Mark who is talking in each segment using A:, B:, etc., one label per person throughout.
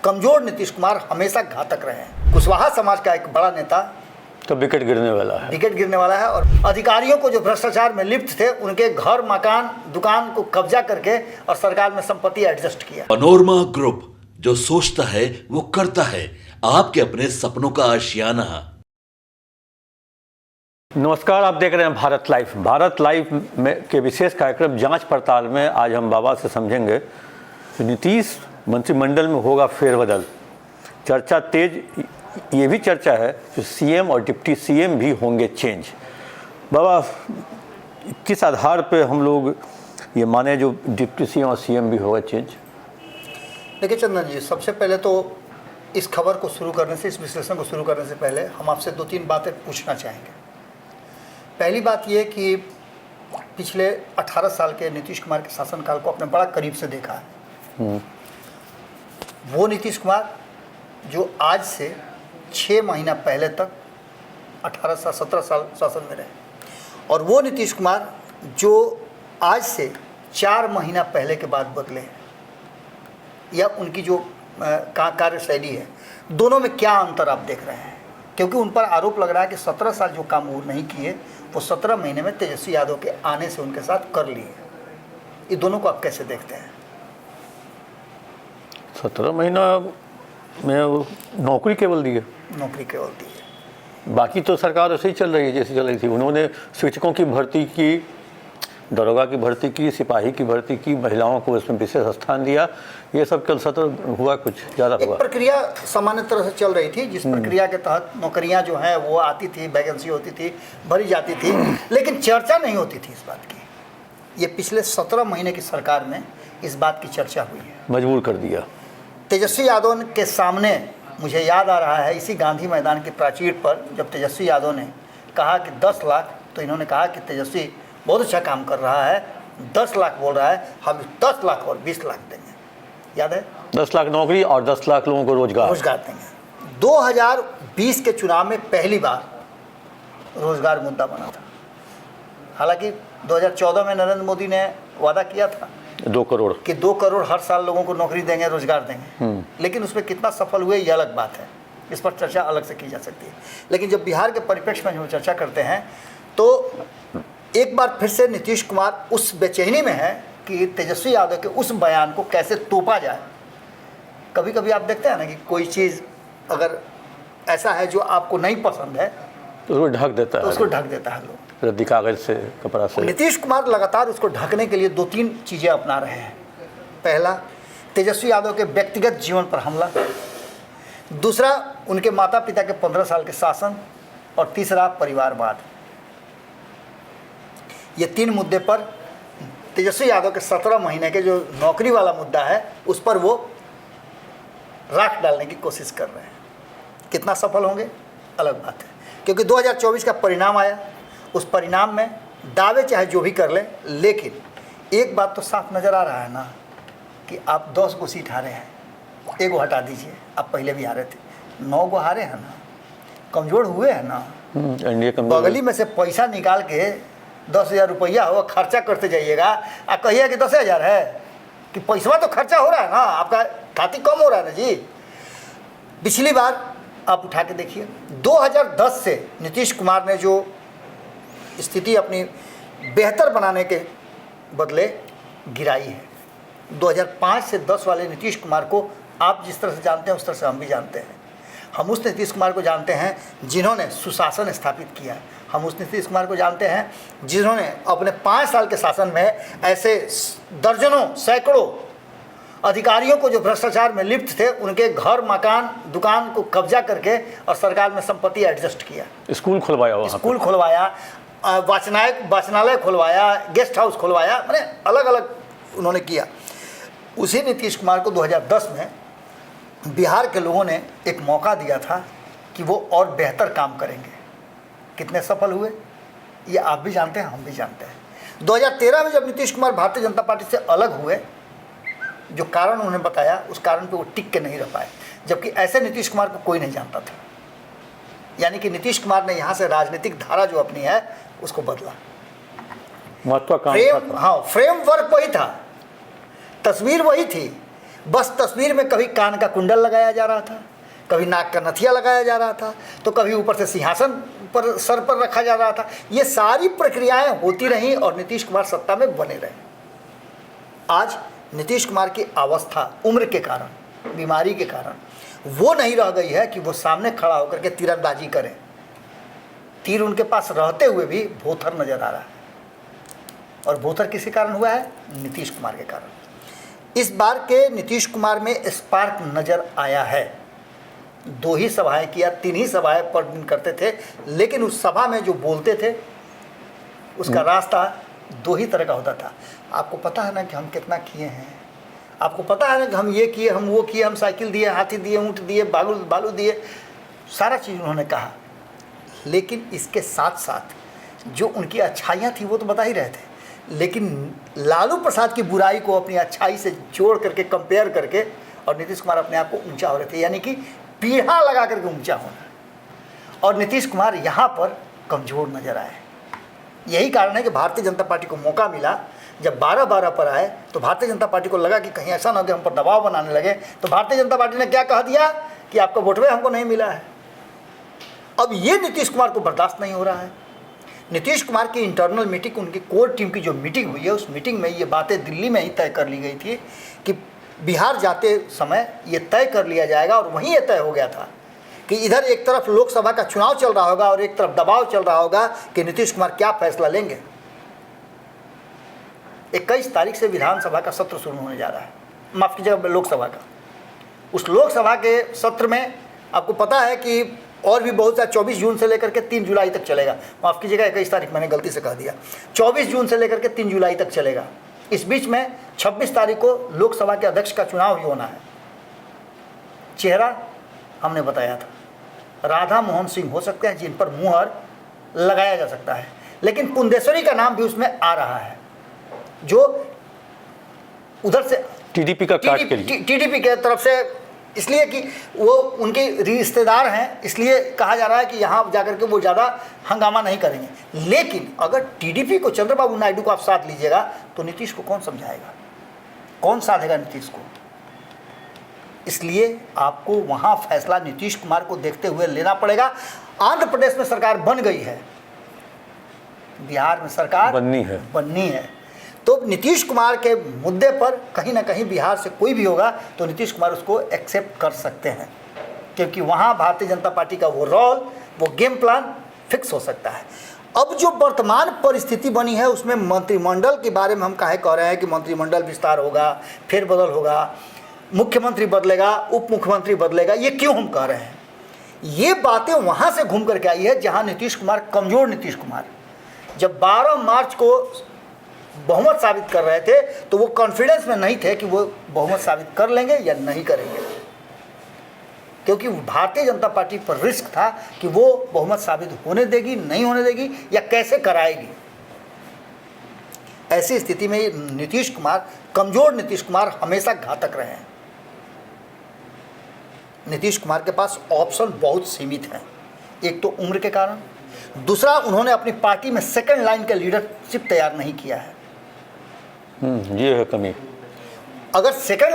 A: कमजोर नीतीश कुमार हमेशा घातक रहे हैं। कुशवाहा समाज का एक बड़ा नेता
B: तो विकेट गिरने वाला है और
A: अधिकारियों को जो भ्रष्टाचार में लिप्त थे उनके घर, मकान, दुकान को कब्जा करके और सरकार में संपत्ति एडजस्ट किया।
C: पनोरमा ग्रुप, जो सोचता है वो करता है, आपके अपने सपनों का आशियाना।
B: नमस्कार, आप देख रहे हैं भारत लाइव में के विशेष कार्यक्रम जांच पड़ताल में आज हम बाबा से समझेंगे नीतीश मंत्रिमंडल में होगा फेरबदल। चर्चा तेज, ये भी चर्चा है कि सीएम और डिप्टी सीएम भी होंगे चेंज। बाबा, किस आधार पे हम लोग ये माने जो डिप्टी सीएम और सीएम भी होगा चेंज?
A: देखिए चंदन जी, सबसे पहले तो इस खबर को शुरू करने से, इस विश्लेषण को शुरू करने से पहले हम आपसे 2-3 बातें पूछना चाहेंगे। पहली बात ये कि पिछले 18 साल के नीतीश कुमार के शासनकाल को आपने बड़ा करीब से देखा है। वो नीतीश कुमार जो आज से 6 महीना पहले तक 17 साल शासन में रहे, और वो नीतीश कुमार जो आज से 4 महीना पहले के बाद बदले हैं, या उनकी जो कार्यशैली है, दोनों में क्या अंतर आप देख रहे हैं? क्योंकि उन पर आरोप लग रहा है कि 17 साल जो काम वो नहीं किए वो 17 महीने में तेजस्वी यादव के आने से उनके साथ कर लिए। ये दोनों को आप कैसे देखते हैं?
B: 17 महीना में नौकरी केवल दी है, बाकी तो सरकार ऐसे ही चल रही है जैसे चल रही थी। उन्होंने शिक्षकों की भर्ती की, दरोगा की भर्ती की, सिपाही की भर्ती की, महिलाओं को इसमें विशेष स्थान दिया। ये सब कल 17 हुआ, कुछ ज़्यादा हुआ।
A: प्रक्रिया सामान्य तरह से चल रही थी, जिस प्रक्रिया के तहत नौकरियां जो हैं वो आती थी, वैकेंसी होती थी, भरी जाती थी, लेकिन चर्चा नहीं होती थी इस बात की। ये पिछले 17 महीने की सरकार में इस बात की चर्चा हुई है।
B: मजबूर कर दिया।
A: तेजस्वी यादव के सामने मुझे याद आ रहा है, इसी गांधी मैदान की प्राचीर पर जब तेजस्वी यादव ने कहा कि 10 लाख, तो इन्होंने कहा कि तेजस्वी बहुत अच्छा काम कर रहा है, 10 लाख बोल रहा है, हम 10 लाख और 20 लाख देंगे। याद है?
B: 10 लाख नौकरी और 10 लाख लोगों को रोजगार
A: देंगे। 2020 के चुनाव में पहली बार रोजगार मुद्दा बना था। हालांकि 2014 में नरेंद्र मोदी ने वादा किया था
B: 2 करोड़
A: कि 2 करोड़ हर साल लोगों को नौकरी देंगे, रोजगार देंगे, लेकिन उसमें कितना सफल हुए ये अलग बात है, इस पर चर्चा अलग से की जा सकती है। लेकिन जब बिहार के परिप्रेक्ष्य में जो चर्चा करते हैं तो एक बार फिर से नीतीश कुमार उस बेचैनी में है कि तेजस्वी यादव के उस बयान को कैसे तोपा जाए। कभी कभी आप देखते हैं ना कि कोई चीज़ अगर ऐसा है जो आपको नहीं पसंद है
B: तो उसको ढक देता है,
A: तो उसको ढक देता है लोग,
B: रद्दी कागज से, कपड़ा से।
A: नीतीश कुमार लगातार उसको ढकने के लिए 2-3 चीज़ें अपना रहे हैं। पहला, तेजस्वी यादव के व्यक्तिगत जीवन पर हमला। दूसरा, उनके माता पिता के 15 साल के शासन। और तीसरा, परिवारवाद। ये 3 मुद्दे पर तेजस्वी यादव के 17 महीने के जो नौकरी वाला मुद्दा है उस पर वो राख डालने की कोशिश कर रहे हैं। कितना सफल होंगे अलग बात है, क्योंकि 2024 का परिणाम आया। उस परिणाम में दावे चाहे जो भी कर ले, लेकिन एक बात तो साफ नज़र आ रहा है ना कि आप 10 को सीट हारे हैं, 1 को हटा दीजिए, आप पहले भी हारे थे, 9 को हारे हैं ना, कमज़ोर हुए हैं ना। बगली में से पैसा निकाल के 10,000 रुपया हो खर्चा करते जाइएगा, आप कहिए कि 10,000 है, कि पैसा तो खर्चा हो रहा है ना, आपका खाती कम हो रहा है ना जी। पिछली बार आप उठा के देखिए, 2010 से नीतीश कुमार ने जो स्थिति अपनी बेहतर बनाने के बदले गिराई है। 2005 से 10 वाले नीतीश कुमार को आप जिस तरह से जानते हैं उस तरह से हम भी जानते हैं। हम उस नीतीश कुमार को जानते हैं जिन्होंने सुशासन स्थापित किया। हम उस नीतीश कुमार को जानते हैं जिन्होंने अपने 5 साल के शासन में ऐसे दर्जनों, सैकड़ों अधिकारियों को जो भ्रष्टाचार में लिप्त थे उनके घर, मकान, दुकान को कब्जा करके और सरकार में संपत्ति एडजस्ट किया।
B: स्कूल
A: खुलवाया, वाचनालय खुलवाया, गेस्ट हाउस खुलवाया, मैंने अलग अलग उन्होंने किया। उसी नीतीश कुमार को 2010 में बिहार के लोगों ने एक मौका दिया था कि वो और बेहतर काम करेंगे। कितने सफल हुए ये आप भी जानते हैं, हम भी जानते हैं। 2013 में जब नीतीश कुमार भारतीय जनता पार्टी से अलग हुए, जो कारण उन्होंने बताया उस कारण पे वो टिक के नहीं रह पाए, जबकि ऐसे नीतीश कुमार को कोई नहीं जानता था। यानी कि नीतीश कुमार ने यहाँ से राजनीतिक धारा जो अपनी है उसको बदला।
B: महत्वाकांक्षा
A: फ्रेमवर्क वही था, तस्वीर वही थी, बस तस्वीर में कभी कान का कुंडल लगाया जा रहा था, कभी नाक का नथिया लगाया जा रहा था, तो कभी ऊपर से सिंहासन पर सर पर रखा जा रहा था। ये सारी प्रक्रियाएं होती रहीं और नीतीश कुमार सत्ता में बने रहे। आज नीतीश कुमार की अवस्था उम्र के कारण, बीमारी के कारण वो नहीं रह गई है कि वो सामने खड़ा होकर के तीरंदाजी करें। तीर उनके पास रहते हुए भी भोथर नजर आ रहा है, और भोथर किसके कारण हुआ है? नीतीश कुमार के कारण। इस बार के नीतीश कुमार में स्पार्क नजर आया है। 2 ही सभाएं किया, 3 ही सभाएं पर दिन करते थे, लेकिन उस सभा में जो बोलते थे उसका रास्ता 2 ही तरह का होता था। आपको पता है ना कि हम कितना किए हैं, आपको पता है ना कि हम ये किए, हम वो किए, हम साइकिल दिए, हाथी दिए, ऊँट दिए, बालू दिए, सारा चीज़ उन्होंने कहा। लेकिन इसके साथ साथ जो उनकी अच्छाइयाँ थी वो तो बता ही रहे थे, लेकिन लालू प्रसाद की बुराई को अपनी अच्छाई से जोड़ करके, कंपेयर करके, और नीतीश कुमार अपने आप को ऊंचा हो रहे थे, यानी कि पीढ़ा लगा करके ऊंचा होना। और नीतीश कुमार यहाँ पर कमज़ोर नजर आए। यही कारण है कि भारतीय जनता पार्टी को मौका मिला। जब 12-12 पर आए तो भारतीय जनता पार्टी को लगा कि कहीं ऐसा ना हो कि हम पर दबाव बनाने लगे, तो भारतीय जनता पार्टी ने क्या कह दिया कि आपका वोटवे हमको नहीं मिला है। अब ये नीतीश कुमार को बर्दाश्त नहीं हो रहा है। नीतीश कुमार की इंटरनल मीटिंग, उनकी कोर टीम की जो मीटिंग हुई है, उस मीटिंग में ये बातें दिल्ली में ही तय कर ली गई थी कि बिहार जाते समय ये तय कर लिया जाएगा, और वहीं ये तय हो गया था कि इधर एक तरफ लोकसभा का चुनाव चल रहा होगा और एक तरफ दबाव चल रहा होगा कि नीतीश कुमार क्या फैसला लेंगे। 21 तारीख से विधानसभा का सत्र शुरू होने जा रहा है, माफ़ कीजिएगा, लोकसभा का। उस लोकसभा के सत्र में आपको पता है कि और भी बहुत सा 24 जून से लेकर के 3 जुलाई तक चलेगा। माफ़ कीजिएगा, 21 तारीख मैंने गलती से कह दिया, 24 जून से लेकर के 3 जुलाई तक चलेगा। इस बीच में 26 तारीख को लोकसभा के अध्यक्ष का चुनाव ही होना है। चेहरा हमने बताया था, राधा मोहन सिंह हो सकते हैं जिन पर मुहर लगाया जा सकता है, लेकिन पुंदेश्वरी का नाम भी उसमें आ रहा है, जो उधर से
B: टीडीपी का काट के लिए,
A: टीडीपी के तरफ से, इसलिए कि वो उनके रिश्तेदार हैं, इसलिए कहा जा रहा है कि यहाँ जाकर के वो ज़्यादा हंगामा नहीं करेंगे। लेकिन अगर टीडीपी को, चंद्रबाबू नायडू को आप साथ लीजिएगा तो नीतीश को कौन समझाएगा, कौन साधेगा नीतीश को? इसलिए आपको वहाँ फैसला नीतीश कुमार को देखते हुए लेना पड़ेगा। आंध्र प्रदेश में सरकार बन गई है, बिहार में सरकार बननी है। तो नीतीश कुमार के मुद्दे पर कहीं ना कहीं बिहार से कोई भी होगा तो नीतीश कुमार उसको एक्सेप्ट कर सकते हैं, क्योंकि वहाँ भारतीय जनता पार्टी का वो रोल, वो गेम प्लान फिक्स हो सकता है। अब जो वर्तमान परिस्थिति बनी है उसमें मंत्रिमंडल के बारे में हम काहे कह रहे हैं कि मंत्रिमंडल विस्तार होगा, फेरबदल होगा, मुख्यमंत्री बदलेगा, उप मुख्यमंत्री बदलेगा, ये क्यों हम कह रहे हैं? ये बातें वहाँ से घूम करके आई है जहाँ नीतीश कुमार, कमज़ोर नीतीश कुमार, जब 12 मार्च को बहुमत साबित कर रहे थे तो वो कॉन्फिडेंस में नहीं थे कि वो बहुमत साबित कर लेंगे या नहीं करेंगे, क्योंकि भारतीय जनता पार्टी पर रिस्क था कि वो बहुमत साबित होने देगी, नहीं होने देगी, या कैसे कराएगी। ऐसी स्थिति में नीतीश कुमार, कमजोर नीतीश कुमार हमेशा घातक रहे हैं। नीतीश कुमार के पास ऑप्शन बहुत सीमित हैं, एक तो उम्र के कारण, दूसरा उन्होंने अपनी पार्टी में सेकंड लाइन का लीडरशिप तैयार नहीं किया है।
B: ये है कमी।
A: अगर सेकंड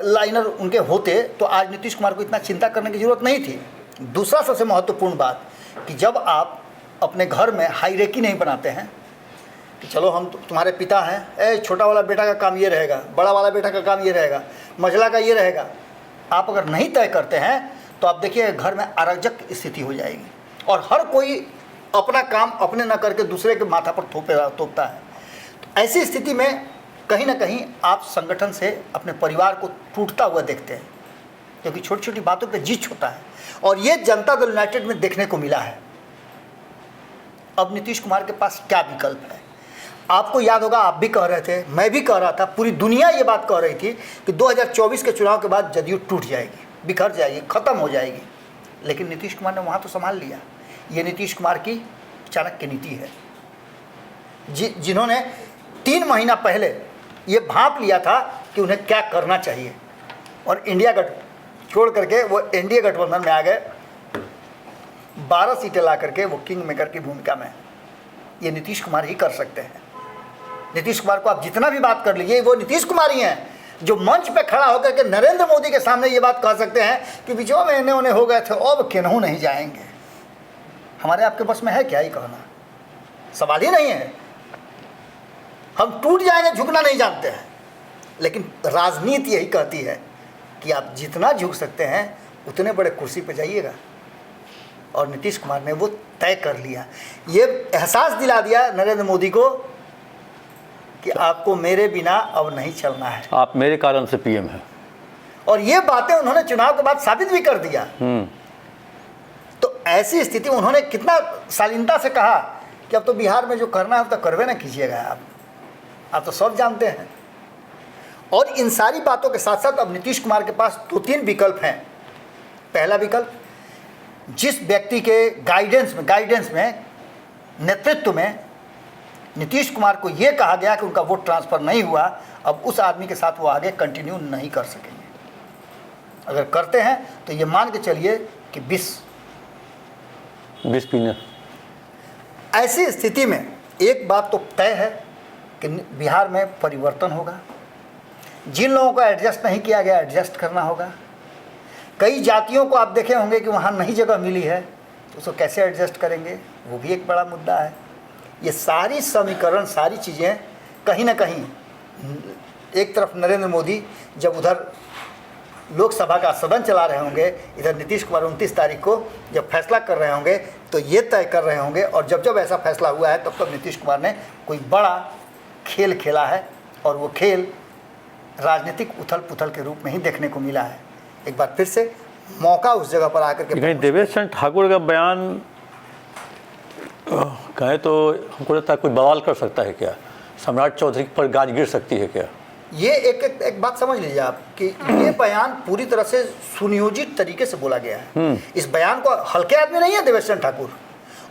A: लाइनर उनके होते तो आज नीतीश कुमार को इतना चिंता करने की जरूरत नहीं थी। दूसरा सबसे महत्वपूर्ण बात कि जब आप अपने घर में हायरार्की नहीं बनाते हैं कि चलो हम तुम्हारे पिता हैं, छोटा वाला बेटा का काम ये रहेगा, बड़ा वाला बेटा का काम ये रहेगा, मझला का ये रहेगा, आप अगर नहीं तय करते हैं तो आप देखिए घर में अराजक स्थिति हो जाएगी और हर कोई अपना काम अपने न करके दूसरे के माथा पर थोपता है। तो ऐसी स्थिति में कहीं ना कहीं आप संगठन से अपने परिवार को टूटता हुआ देखते हैं, क्योंकि छोटी छोटी बातों पे जिद होता है, और ये जनता दल यूनाइटेड में देखने को मिला है। अब नीतीश कुमार के पास क्या विकल्प है? आपको याद होगा, आप भी कह रहे थे, मैं भी कह रहा था, पूरी दुनिया ये बात कह रही थी कि 2024 के चुनाव के बाद जदयू टूट जाएगी, बिखर जाएगी, ख़त्म हो जाएगी, लेकिन नीतीश कुमार ने वहाँ तो संभाल लिया। ये नीतीश कुमार की चाणक्य नीति है, जिन्होंने 3 महीना पहले ये भांप लिया था कि उन्हें क्या करना चाहिए, और इंडिया गठ छोड़ करके वो एनडीए गठबंधन में आ गए, 12 सीटें ला करके वो किंग मेकर की भूमिका में। ये नीतीश कुमार ही कर सकते हैं। नीतीश कुमार को आप जितना भी बात कर लीजिए, वो नीतीश कुमार ही हैं। जो मंच पे खड़ा होकर के नरेंद्र मोदी के सामने ये बात कह सकते हैं कि बिचवा में इन्हें उन्हें हो गए थे, अब केनहू नहीं जाएंगे। हमारे आपके बस में है क्या ये कहना? सवाल ही नहीं है। हम टूट जाएंगे, झुकना नहीं जानते हैं, लेकिन राजनीति यही कहती है कि आप जितना झुक सकते हैं उतने बड़े कुर्सी पर जाइएगा। और नीतीश कुमार ने वो तय कर लिया, ये एहसास दिला दिया नरेंद्र मोदी को कि आपको मेरे बिना अब नहीं चलना है,
B: आप मेरे कारण से पीएम हैं।
A: और ये बातें उन्होंने चुनाव के बाद साबित भी कर दिया। तो ऐसी स्थिति उन्होंने कितना शालीनता से कहा कि अब तो बिहार में जो करना है तो करवे ना कीजिएगा, आप तो सब जानते हैं। और इन सारी बातों के साथ साथ अब नीतीश कुमार के पास 2-3 विकल्प हैं। पहला विकल्प, जिस व्यक्ति के गाइडेंस में नेतृत्व में नीतीश कुमार को ये कहा गया कि उनका वोट ट्रांसफ़र नहीं हुआ, अब उस आदमी के साथ वो आगे कंटिन्यू नहीं कर सकेंगे। अगर करते हैं तो ये मान के चलिए कि 20
B: पीने।
A: ऐसी स्थिति में एक बात तो तय है कि बिहार में परिवर्तन होगा। जिन लोगों को एडजस्ट नहीं किया गया, एडजस्ट करना होगा। कई जातियों को आप देखे होंगे कि वहाँ नई जगह मिली है, तो उसको कैसे एडजस्ट करेंगे, वो भी एक बड़ा मुद्दा है। ये सारी समीकरण, सारी चीज़ें कहीं ना कहीं, एक तरफ नरेंद्र मोदी जब उधर लोकसभा का सदन चला रहे होंगे, इधर नीतीश कुमार 29 तारीख को जब फैसला कर रहे होंगे तो ये तय कर रहे होंगे, और जब जब ऐसा फैसला हुआ है तब नीतीश कुमार ने कोई बड़ा खेल खेला है, और वो खेल राजनीतिक उथल पुथल के रूप में ही देखने को मिला है। एक बार फिर से मौका उस जगह पर आकर के,
B: कहीं देवेश चंद्र ठाकुर का बयान कहें तो हमको लगता है कोई बवाल कर सकता है क्या? सम्राट चौधरी पर गाज गिर सकती है क्या?
A: ये एक बात समझ लीजिए आप कि ये बयान पूरी तरह से सुनियोजित तरीके से बोला गया है। इस बयान को हल्के आदमी नहीं है देवेश चंद्र ठाकुर।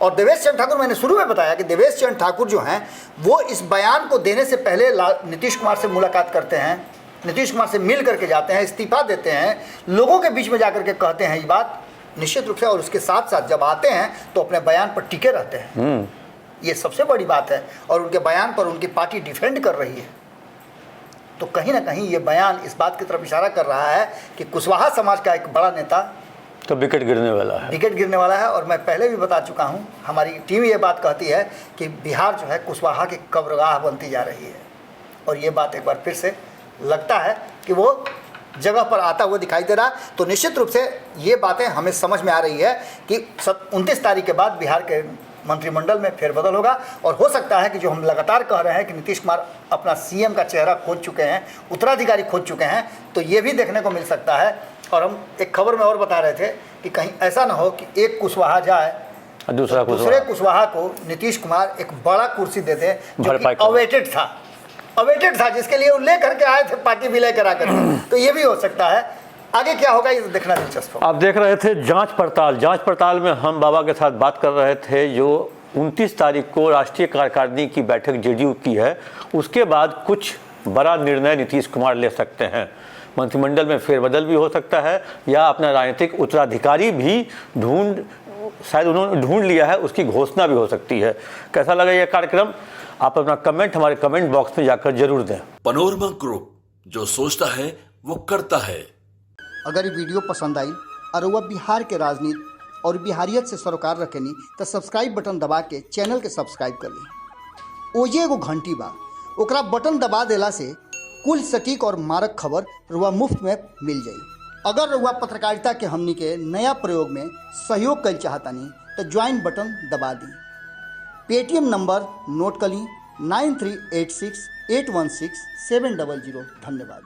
A: और देवेश चंद्र ठाकुर, मैंने शुरू में बताया कि देवेश चंद्र ठाकुर जो हैं वो इस बयान को देने से पहले नीतीश कुमार से मुलाकात करते हैं, नीतीश कुमार से मिल करके जाते हैं, इस्तीफा देते हैं, लोगों के बीच में जाकर के कहते हैं ये बात निश्चित रूप से। और उसके साथ साथ जब आते हैं तो अपने बयान पर टिके रहते हैं। ये सबसे बड़ी बात है। और उनके बयान पर उनकी पार्टी डिफेंड कर रही है। तो कहीं ना कहीं ये बयान इस बात की तरफ इशारा कर रहा है कि कुशवाहा समाज का एक बड़ा नेता
B: तो विकेट गिरने वाला है। और मैं पहले भी बता चुका हूँ, हमारी टीम ये बात कहती है कि बिहार जो है कुशवाहा की कब्रगाह बनती जा रही है। और ये बात एक बार फिर से लगता है कि वो जगह पर आता हुआ दिखाई दे रहा। तो निश्चित रूप से ये बातें हमें समझ में आ रही है कि 29 तारीख के बाद बिहार के मंत्रिमंडल में फेरबदल होगा। और हो सकता है कि जो हम लगातार कह रहे हैं कि नीतीश कुमार अपना सीएम का चेहरा खोज चुके हैं, उत्तराधिकारी खोज चुके हैं, तो ये भी देखने को मिल सकता है। और हम एक खबर में और बता रहे थे कि कहीं ऐसा ना हो कि एक कुशवाहा जाए, दूसरे कुशवाहा को नीतीश कुमार एक बड़ा कुर्सी दे दें जो कि अवेटेड था, जिसके लिए वो ले करके आए थे, पार्टी भी लेकर आकर। तो ये भी हो सकता है। आगे क्या होगा ये तो देखना दिलचस्प होगा। आप देख रहे थे जांच पड़ताल में हम बाबा के साथ बात कर रहे थे। जो 29 तारीख को राष्ट्रीय कार्यकारिणी की बैठक जेडीयू की है, उसके बाद कुछ बड़ा निर्णय नीतीश कुमार ले सकते हैं। मंत्रिमंडल में फेरबदल भी हो सकता है, या अपना राजनीतिक उत्तराधिकारी भी शायद उन्होंने ढूंढ लिया है, उसकी घोषणा भी हो सकती है। कैसा लगा यह कार्यक्रम? आप अपना कमेंट हमारे कमेंट बॉक्स में जाकर जरूर दें।
C: पनोरमा ग्रुप, जो सोचता है वो करता है।
A: अगर ये वीडियो पसंद आई और वह बिहार के राजनीति और बिहारियत से सरोकार रखेनी तो सब्सक्राइब बटन दबा के चैनल के सब्सक्राइब कर ली। ओजे एगो घंटी बा, ओकरा बटन दबा देला से कुल सटीक और मारक खबर रुआ मुफ्त में मिल जाई। अगर रुआ पत्रकारिता के हमनी के नया प्रयोग में सहयोग कर चाहतानी तो ज्वाइन बटन दबा दी। पेटीएम नंबर नोट कर ली 9386816700। धन्यवाद।